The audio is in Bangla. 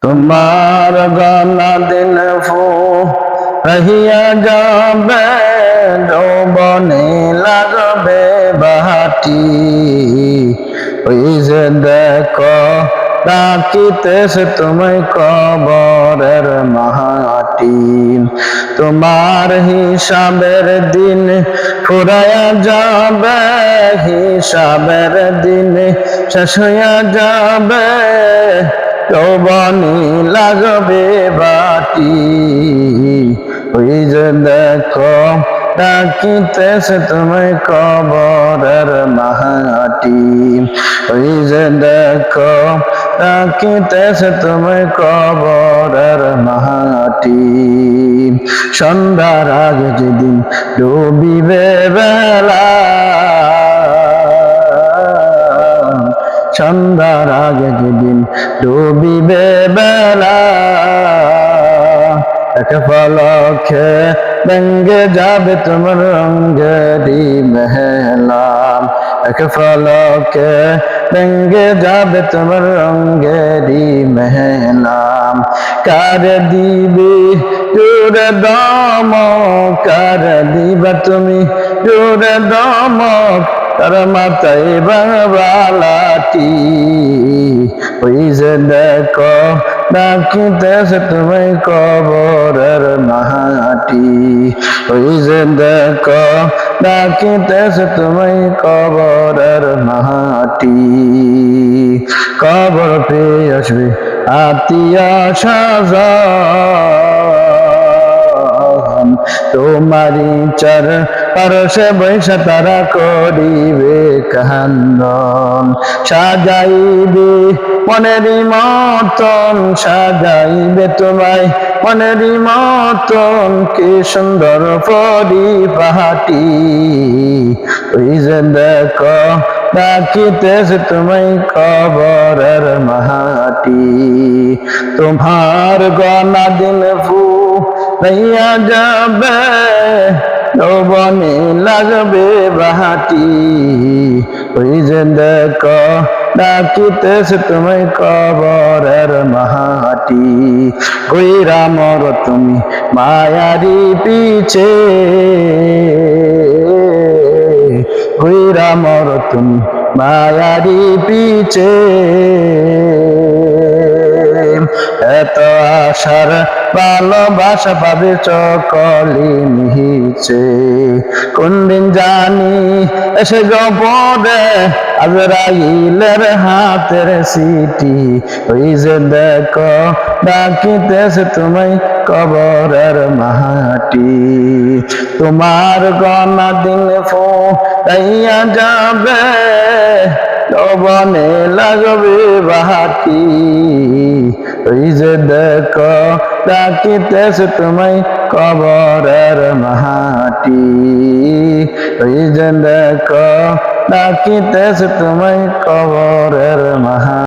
তোমার গানা দিন ফু রহিয়া যাবে, যৌবনে লাগবে বাটি। ওই যে দেখো ডাকিতেছে তোমায় কবরের মাটি। তোমার হিসাবের দিন ফুরায়া যাবে, হিসাবের দিন শেষ হইয়া যাবে, যৌবনে লাগবে বাটি। ওই যে দেখো ডাকিতেছে তোমায় কবরের মাটি। ওই যে দেখো ডাকিতেছে তোমায় কবরের মাটি। সন্ধ্যার আগে যেদিন ডুবিবে বেলা, সন্ধ্যার আগে যেদিন ডুবিবে বেলা, এক পলকে ভেঙ্গে যাবে তোমার রঙ্গেরি মেলা। এক পলকে ভেঙ্গে যাবে তোমার রঙ্গেরি মেলা। কার দিবি জোরে দমক, কার দিবা তুমি জোরে দমক, তার মাথায় বালাটি। ওই যে দেখো ডাকিতেছে তোমায় কবরের মাটি। ওই যে দেখো ডাকিতেছে তোমায় কবরের মাটি। কবর পেয়ে আসবে আত্মীয় স্বজন, তোমারি চার পারসে বৈশা তারা করিবে কান্দন। সাজাইবে মনেরই মতন, সাজাইবে তোমায় মনেরই মতন, কি সুন্দর পরিপাটি। ওই যে দেখো ডাকিতেছে তোমায় কবরের মাটি। তোমার গনা দিন ফু রহিয়া যাবে, যৌবনে লাগবে বাটি। ওই যে দেখো ডাকিতেছে তোমায় কবরের মাটি। কইরা মর তুমি মায়ারি পিছে, কইরা মর তুমি মায়ারি পিছে। এত আশার ভালোবাসা পাবে সকলি নিচে, কোন দিন জানি এসে গোপনে আজরাইলের হাতের সিটি। ওই যে দেখো ডাকিতেছে তোমায় কবরের মাটি। তোমার গনা দিন ফু রহিয়া যাবে, যৌবনে লাগবে বাটি। ওই যে দেখো ডাকিতেছে তোমায় কবরের মাটি। ওই যে দেখো ডাকিতেছে তোমায় কবরের মাটি।